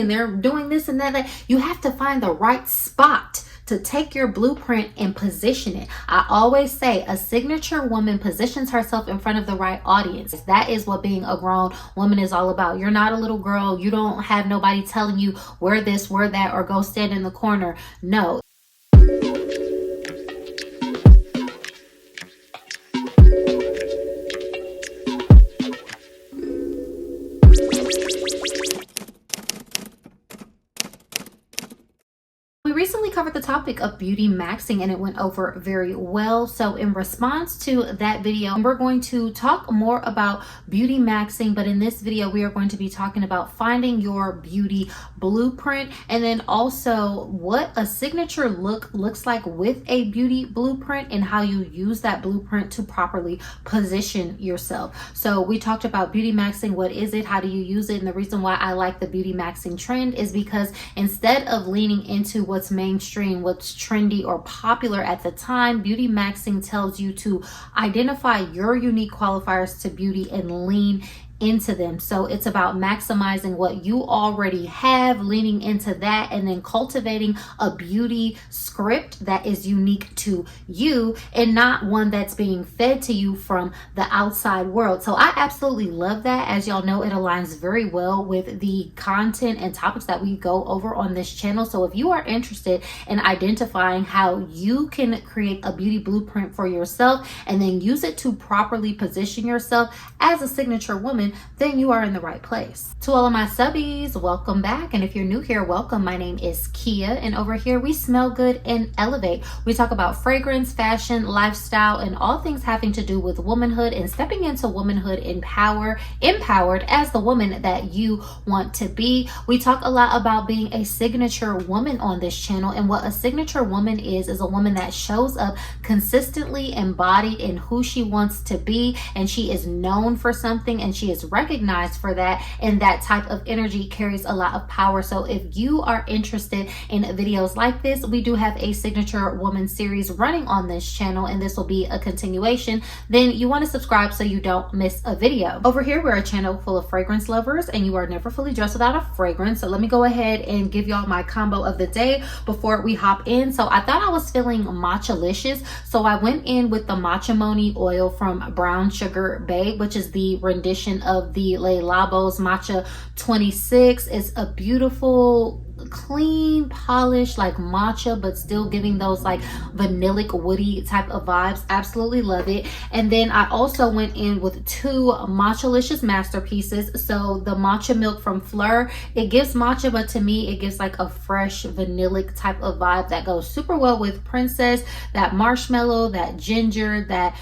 and they're doing this and that. You have to find the right spot to take your blueprint and position it. I always say a signature woman positions herself in front of the right audience. That is what being a grown woman is all about. You're not a little girl. You don't have nobody telling you wear this, wear that, or go stand in the corner. No. We recently covered the topic of beauty maxing and it went over very well. So in response to that video, we're going to talk more about beauty maxing, but in this video, we are going to be talking about finding your beauty blueprint, and then also what a signature look looks like with a beauty blueprint and how you use that blueprint to properly position yourself. So we talked about beauty maxing. What is it? How do you use it? And the reason why I like the beauty maxing trend is because instead of leaning into what's mainstream, what's trendy or popular at the time, beauty maxing tells you to identify your unique qualifiers to beauty and lean into them. So it's about maximizing what you already have, leaning into that, and then cultivating a beauty script that is unique to you and not one that's being fed to you from the outside world. So I absolutely love that. As y'all know, it aligns very well with the content and topics that we go over on this channel. So if you are interested in identifying how you can create a beauty blueprint for yourself and then use it to properly position yourself as a signature woman, then you are in the right place. To all of my subbies, welcome back. And if you're new here, welcome. My name is Kiya, and over here we smell good and elevate. We talk about fragrance, fashion, lifestyle, and all things having to do with womanhood and stepping into womanhood empowered as the woman that you want to be. We talk a lot about being a signature woman on this channel, and what a signature woman is a woman that shows up consistently embodied in who she wants to be, and she is known for something and she is recognized for that, and that type of energy carries a lot of power. So if you are interested in videos like this, we do have a signature woman series running on this channel, and this will be a continuation. Then you want to subscribe so you don't miss a video. Over here, we're a channel full of fragrance lovers, and you are never fully dressed without a fragrance. So let me go ahead and give y'all my combo of the day before we hop in. So I thought I was feeling matcha-licious, so I went in with the matcha moni oil from Brown Sugar Babe, which is the rendition of the Le Labo's Matcha 26. It's a beautiful, clean, polished like matcha, but still giving those like vanillic woody type of vibes. Absolutely love it. And then I also went in with two matcha-licious masterpieces. So the matcha milk from Fleur, it gives matcha, but to me it gives like a fresh vanillic type of vibe that goes super well with Princess. That marshmallow, that ginger, that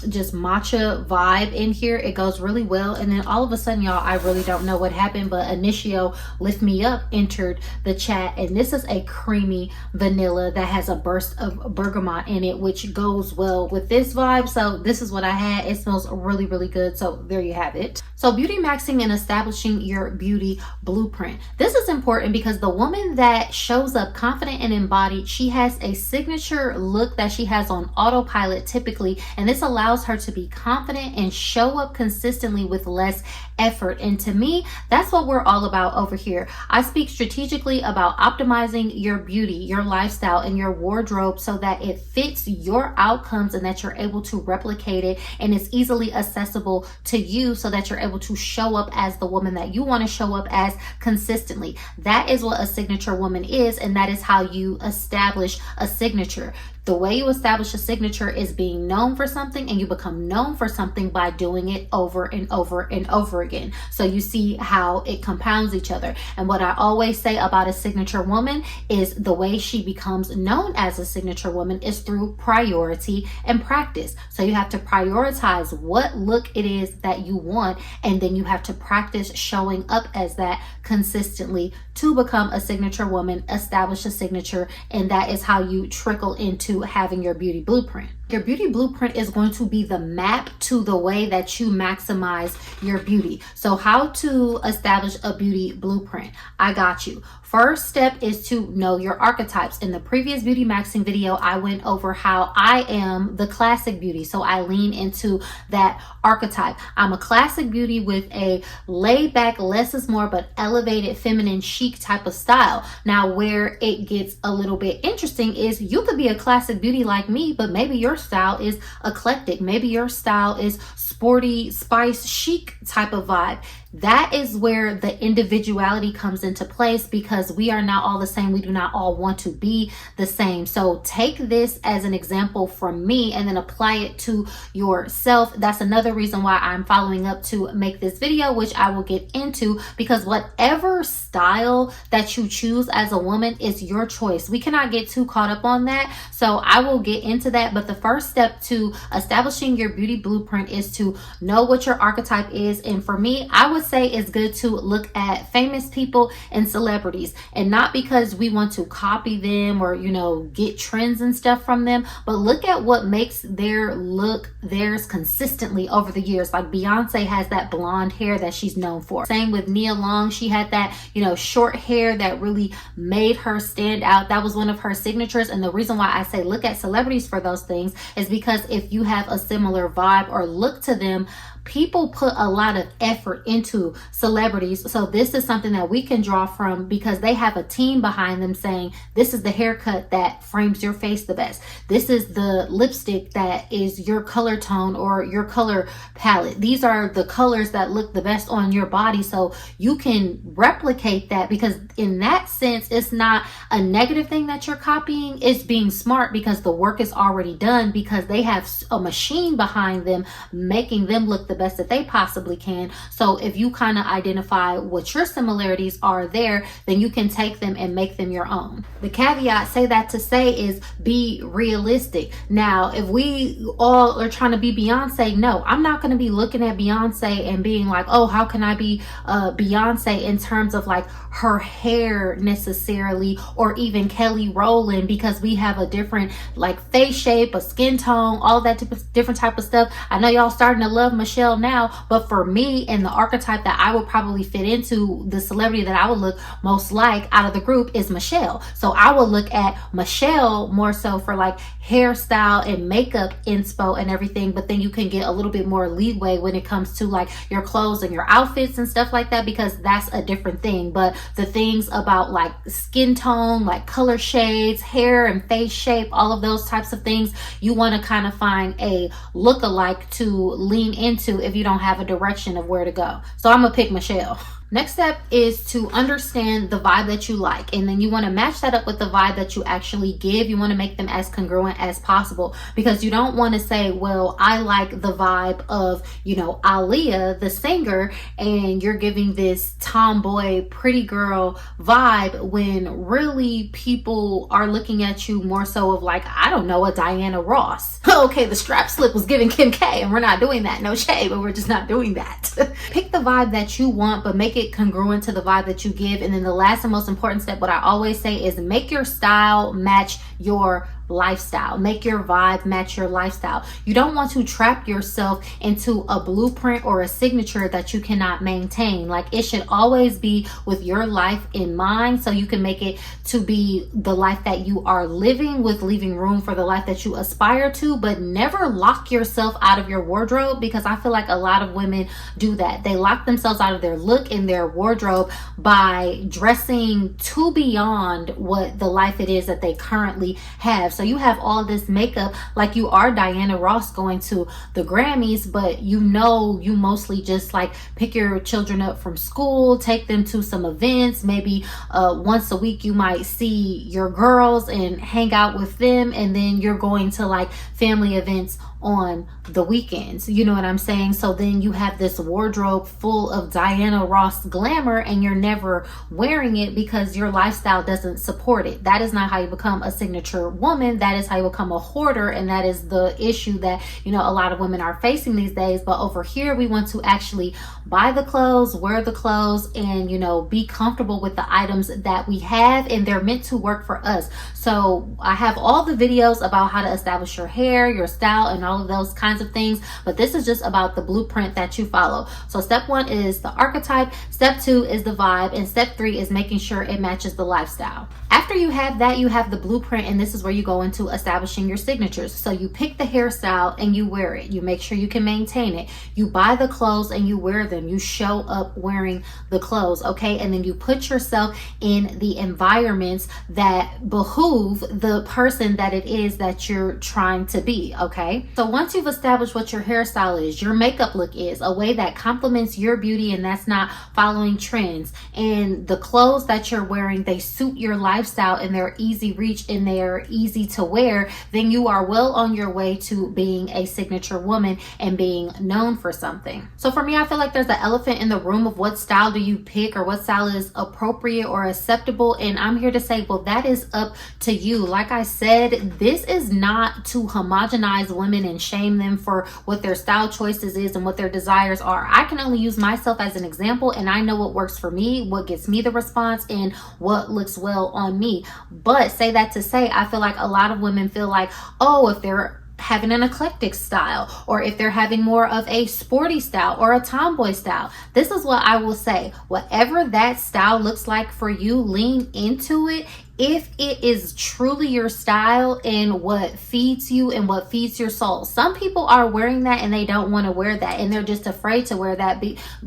just matcha vibe in here, it goes really well. And then all of a sudden, y'all, I really don't know what happened, but Initio Lift Me Up entered the chat, and this is a creamy vanilla that has a burst of bergamot in it, which goes well with this vibe. So this is what I had. It smells really, really good. So there you have it. So beauty maxing and establishing your beauty blueprint. This is important because the woman that shows up confident and embodied, she has a signature look that she has on autopilot typically, and this allows her to be confident and show up consistently with less effort. And to me, that's what we're all about over here. I speak strategically about optimizing your beauty, your lifestyle, and your wardrobe so that it fits your outcomes and that you're able to replicate it and it's easily accessible to you so that you're able to show up as the woman that you want to show up as consistently. That is what a signature woman is, and that is how you establish a signature. The way you establish a signature is being known for something, and you become known for something by doing it over and over and over again. So you see how it compounds each other. And what I always say about a signature woman is the way she becomes known as a signature woman is through priority and practice. So you have to prioritize what look it is that you want, and then you have to practice showing up as that consistently to become a signature woman, establish a signature, and that is how you trickle into having your beauty blueprint. Your beauty blueprint is going to be the map to the way that you maximize your beauty. So how to establish a beauty blueprint? I got you. First step is to know your archetypes. In the previous beauty maxing video, I went over how I am the classic beauty. So I lean into that archetype. I'm a classic beauty with a laid back, less is more, but elevated, feminine, chic type of style. Now, where it gets a little bit interesting is you could be a classic beauty like me, but maybe your style is eclectic. Maybe your style is sporty, spice, chic type of vibe. That is where the individuality comes into place, because we are not all the same. We do not all want to be the same. So take this as an example from me and then apply it to yourself. That's another reason why I'm following up to make this video, which I will get into, because whatever style that you choose as a woman is your choice. We cannot get too caught up on that. So I will get into that. But the first step to establishing your beauty blueprint is to know what your archetype is. And for me, I would say it's good to look at famous people and celebrities, and not because we want to copy them or, you know, get trends and stuff from them, but look at what makes their look theirs consistently over the years. Like Beyonce has that blonde hair that she's known for. Same with Nia Long. She had that, you know, short hair that really made her stand out. That was one of her signatures. And the reason why I say look at celebrities for those things is because if you have a similar vibe or look to them, people put a lot of effort into celebrities. So this is something that we can draw from, because they have a team behind them saying, this is the haircut that frames your face the best. This is the lipstick that is your color tone or your color palette. These are the colors that look the best on your body. So you can replicate that, because in that sense, it's not a negative thing that you're copying. It's being smart, because the work is already done, because they have a machine behind them making them look the best that they possibly can. So if you kind of identify what your similarities are there, then you can take them and make them your own. The caveat, say that to say, is be realistic. Now, if we all are trying to be Beyonce, no, I'm not going to be looking at Beyonce and being like, oh, how can I be Beyonce in terms of like her hair necessarily, or even Kelly Rowland, because we have a different like face shape, a skin tone, all that different type of stuff. I know y'all starting to love Michelle now, but for me and the archetype that I would probably fit into, the celebrity that I would look most like out of the group is Michelle. So I would look at Michelle more so for like hairstyle and makeup inspo and everything, but then you can get a little bit more leeway when it comes to like your clothes and your outfits and stuff like that, because that's a different thing. But the things about like skin tone, like color shades, hair and face shape, all of those types of things, you want to kind of find a look-alike to lean into if you don't have a direction of where to go. So I'm gonna pick Michelle. Next step is to understand the vibe that you like, and then you want to match that up with the vibe that you actually give. You want to make them as congruent as possible, because you don't want to say, well, I like the vibe of, you know, Aaliyah, the singer, and you're giving this tomboy, pretty girl vibe, when really people are looking at you more so of like, I don't know, a Diana Ross. Okay, the strap slip was giving Kim K, and we're not doing that. No shade, but we're just not doing that. Pick the vibe that you want, but make it congruent to the vibe that you give. And then the last and most important step, what I always say, is make your style match your lifestyle. Make your vibe match your lifestyle. You don't want to trap yourself into a blueprint or a signature that you cannot maintain. Like, it should always be with your life in mind, so you can make it to be the life that you are living, with leaving room for the life that you aspire to. But never lock yourself out of your wardrobe, because I feel like a lot of women do that. They lock themselves out of their look and their wardrobe by dressing too beyond what the life it is that they currently have. So you have all this makeup like you are Diana Ross going to the Grammys, but you know, you mostly just like pick your children up from school, take them to some events, maybe once a week you might see your girls and hang out with them, and then you're going to like family events on the weekends. You know what I'm saying? So then you have this wardrobe full of Diana Ross glamour and you're never wearing it because your lifestyle doesn't support it. That is not how you become a signature woman. That is how you become a hoarder, and that is the issue that, you know, a lot of women are facing these days. But over here, we want to actually buy the clothes, wear the clothes, and, you know, be comfortable with the items that we have, and they're meant to work for us. So I have all the videos about how to establish your hair, your style, and all of those kinds of things, but this is just about the blueprint that you follow. So step 1 is the archetype, step 2 is the vibe, and step 3 is making sure it matches the lifestyle. After you have that, you have the blueprint, and this is where you go into establishing your signatures. So you pick the hairstyle and you wear it. You make sure you can maintain it. You buy the clothes and you wear them. You show up wearing the clothes, okay? And then you put yourself in the environments that behoove the person that it is that you're trying to be, okay? So once you've established what your hairstyle is, your makeup look is, a way that complements your beauty and that's not following trends, and the clothes that you're wearing, they suit your lifestyle and they're easy reach and they're easy to wear, then you are well on your way to being a signature woman and being known for something. So for me, I feel like there's an elephant in the room of what style do you pick or what style is appropriate or acceptable, and I'm here to say, well, that is up to you. Like I said, this is not to homogenize women and shame them for what their style choices is and what their desires are. I can only use myself as an example, and I know what works for me, what gets me the response, and what looks well on me. But say that to say, I feel like a lot of women feel like, oh, if they're having an eclectic style, or if they're having more of a sporty style or a tomboy style, this is what I will say: whatever that style looks like for you, lean into it. If it is truly your style and what feeds you and what feeds your soul. Some people are wearing that and they don't want to wear that, and they're just afraid to wear that,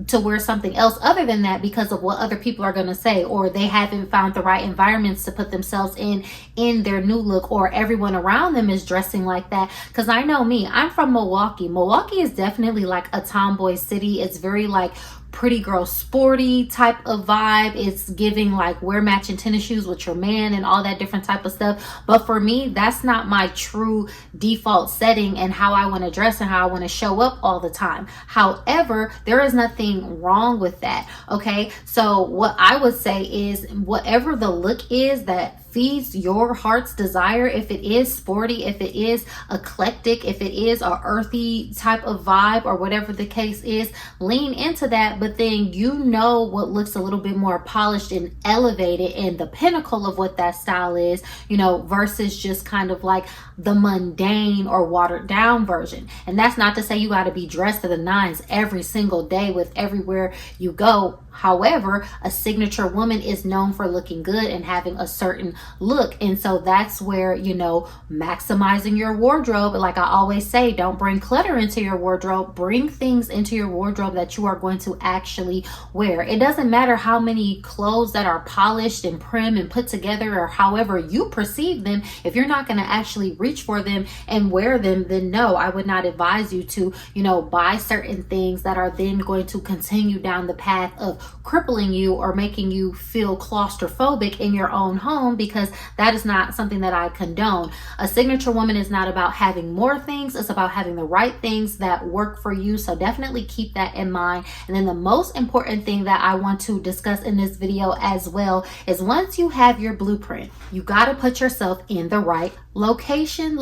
to wear something else other than that because of what other people are going to say, or they haven't found the right environments to put themselves in their new look, or everyone around them is dressing like that. Because I know me, I'm from Milwaukee. Milwaukee is definitely like a tomboy city. It's very like pretty girl sporty type of vibe. It's giving like wear matching tennis shoes with your man and all that different type of stuff. But for me, that's not my true default setting and how I want to dress and how I want to show up all the time. However, there is nothing wrong with that, okay? So what I would say is, whatever the look is that feeds your heart's desire, if it is sporty, if it is eclectic, if it is a earthy type of vibe, or whatever the case is, lean into that. But then you know what looks a little bit more polished and elevated and the pinnacle of what that style is, you know, versus just kind of like the mundane or watered down version. And that's not to say you got to be dressed to the nines every single day with everywhere you go. However, a signature woman is known for looking good and having a certain look. And so that's where, you know, maximizing your wardrobe. Like I always say, don't bring clutter into your wardrobe. Bring things into your wardrobe that you are going to actually wear. It doesn't matter how many clothes that are polished and prim and put together, or however you perceive them. If you're not going to actually reach for them and wear them, then no, I would not advise you to, you know, buy certain things that are then going to continue down the path of crippling you or making you feel claustrophobic in your own home, because that is not something that I condone. A signature woman is not about having more things. It's about having the right things that work for you. So definitely keep that in mind. And then the most important thing that I want to discuss in this video as well is, once you have your blueprint, you got to put yourself in the right location.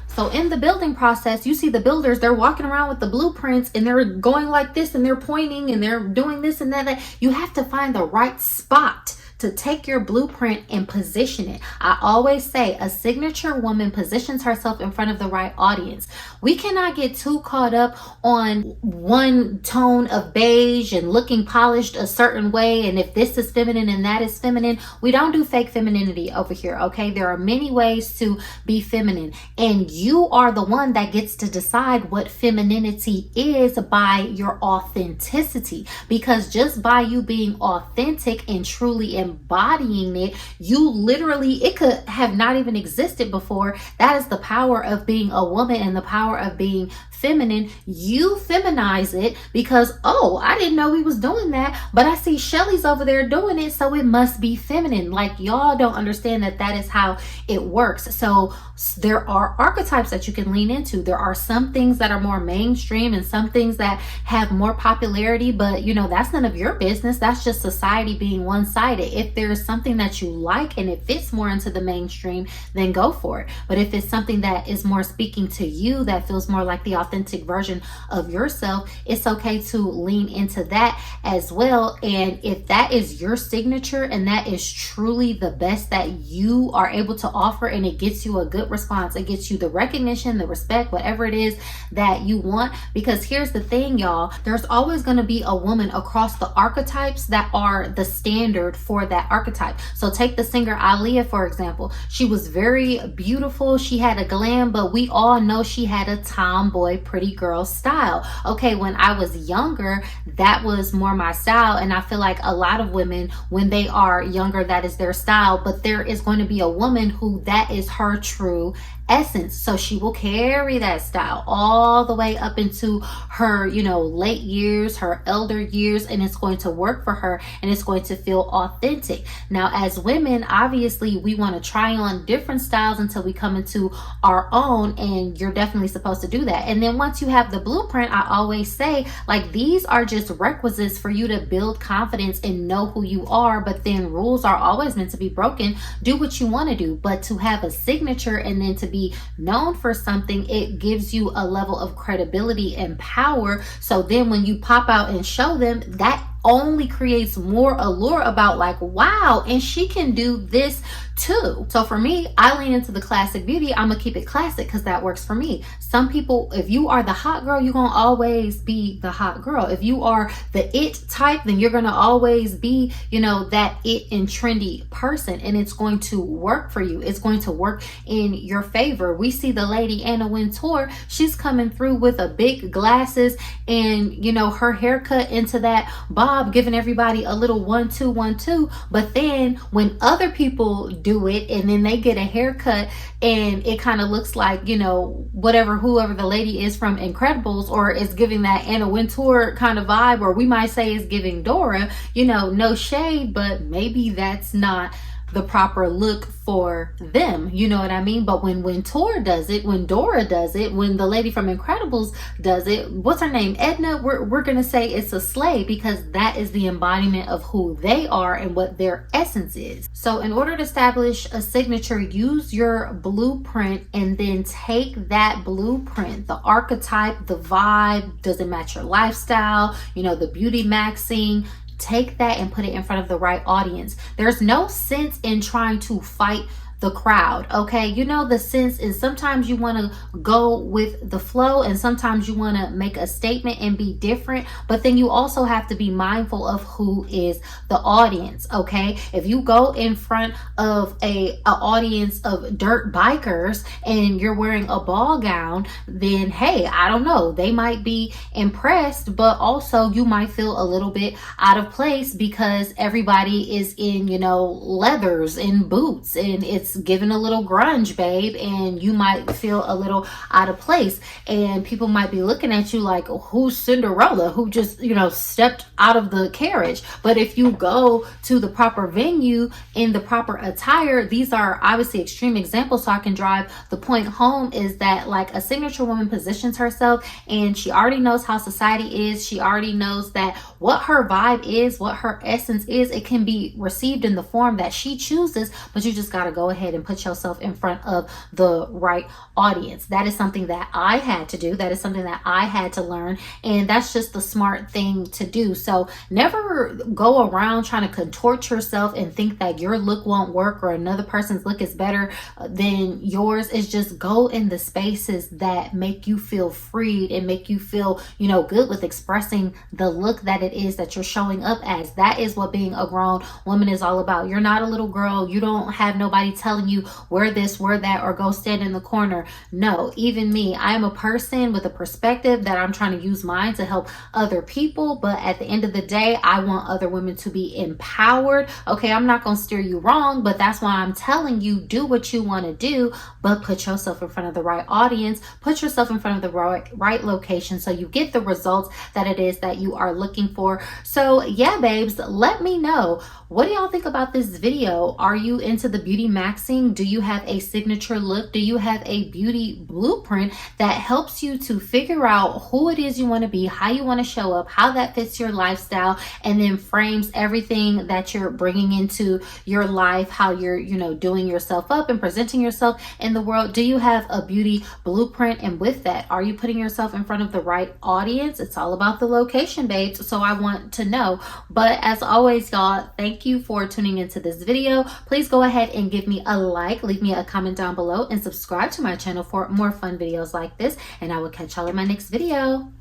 So in the building process, you see the builders, they're walking around with the blueprints and they're going like this and they're pointing and they're doing this and that. You have to find the right spot to take your blueprint and position it. I always say a signature woman positions herself in front of the right audience. We cannot get too caught up on one tone of beige and looking polished a certain way, and if this is feminine and that is feminine. We don't do fake femininity over here, okay? There are many ways to be feminine, and you are the one that gets to decide what femininity is by your authenticity, because just by you being authentic and truly embodying it, you literally, it could have not even existed before. That is the power of being a woman and the power of being feminine. You feminize it because, oh, I didn't know we was doing that, but I see Shelly's over there doing it, so it must be feminine. Like, y'all don't understand that that is how it works. So there are archetypes that you can lean into. There are some things that are more mainstream and some things that have more popularity, but you know, that's none of your business. That's just society being one-sided. If there's something that you like and it fits more into the mainstream, then go for it. But if it's something that is more speaking to you, that feels more like the authentic version of yourself, it's okay to lean into that as well. And if that is your signature and that is truly the best that you are able to offer, and it gets you a good response, it gets you the recognition, the respect, whatever it is that you want. Because here's the thing, y'all, there's always going to be a woman across the archetypes that are the standard for that archetype. So take the singer Aaliyah, for example. She was very beautiful. She had a glam, but we all know she had a tomboy, pretty girl style. Okay, when I was younger, that was more my style. And I feel like a lot of women, when they are younger, that is their style. But there is going to be a woman who that is her true essence. So she will carry that style all the way up into her, you know, late years, her elder years, and it's going to work for her and it's going to feel authentic. Now, as women, obviously we want to try on different styles until we come into our own, and you're definitely supposed to do that. And then once you have the blueprint, I always say, like, these are just requisites for you to build confidence and know who you are, but then rules are always meant to be broken. Do what you want to do, but to have a signature and then to be known for something, it gives you a level of credibility and power. So then when you pop out and show them, that only creates more allure about, like, wow, and she can do this too. So for me, I lean into the classic beauty. I'm gonna keep it classic because that works for me. Some people, if you are the hot girl, you're gonna always be the hot girl. If you are the it type, then you're gonna always be, you know, that it and trendy person, and it's going to work for you. It's going to work in your favor. We see the lady Anna Wintour. She's coming through with a big glasses and, you know, her haircut into that bob, giving everybody a little 1-2, 1-2. But then when other people do it and then they get a haircut and it kind of looks like, you know, whoever the lady is from Incredibles, or is giving that Anna Wintour kind of vibe, or we might say is giving Dora, you know, no shade, but maybe that's not the proper look for them, you know what I mean? But when Wintour does it, when Dora does it, when the lady from Incredibles does it, what's her name, Edna, we're gonna say it's a slay, because that is the embodiment of who they are and what their essence is. So in order to establish a signature, use your blueprint and then take that blueprint, the archetype, the vibe, does it match your lifestyle, you know, the beauty maxing, take that and put it in front of the right audience. There's no sense in trying to fight the crowd, okay? You know, the sense is sometimes you want to go with the flow and sometimes you want to make a statement and be different, but then you also have to be mindful of who is the audience, okay? If you go in front of a audience of dirt bikers and you're wearing a ball gown, then hey, I don't know, they might be impressed, but also you might feel a little bit out of place because everybody is in, you know, leathers and boots, and it's given a little grunge, babe, and you might feel a little out of place, and people might be looking at you like, who's Cinderella, who just, you know, stepped out of the carriage. But if you go to the proper venue in the proper attire, these are obviously extreme examples so I can drive the point home, is that like a signature woman positions herself and she already knows how society is. She already knows that what her vibe is, what her essence is. It can be received in the form that she chooses, but you just got to go ahead and put yourself in front of the right audience. That is something that I had to do. That is something that I had to learn, and that's just the smart thing to do. So never go around trying to contort yourself and think that your look won't work or another person's look is better than yours. It's just go in the spaces that make you feel freed and make you feel, you know, good with expressing the look that it is that you're showing up as. That is what being a grown woman is all about. You're not a little girl. You don't have nobody telling telling you wear this, wear that, or go stand in the corner. No, even me, I am a person with a perspective that I'm trying to use mine to help other people. But at the end of the day, I want other women to be empowered. Okay, I'm not going to steer you wrong, but that's why I'm telling you, do what you want to do, but put yourself in front of the right audience, put yourself in front of the right location so you get the results that it is that you are looking for. So yeah, babes, let me know. What do y'all think about this video? Are you into the beauty maxing? Do you have a signature look? Do you have a beauty blueprint that helps you to figure out who it is you want to be, how you want to show up, how that fits your lifestyle, and then frames everything that you're bringing into your life, how you're, doing yourself up and presenting yourself in the world? Do you have a beauty blueprint? And with that, are you putting yourself in front of the right audience? It's all about the location, babes. So I want to know. But as always, y'all, thank you for tuning into this video. Please go ahead and give me a like, leave me a comment down below, and subscribe to my channel for more fun videos like this. And I will catch y'all in my next video.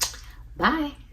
Bye.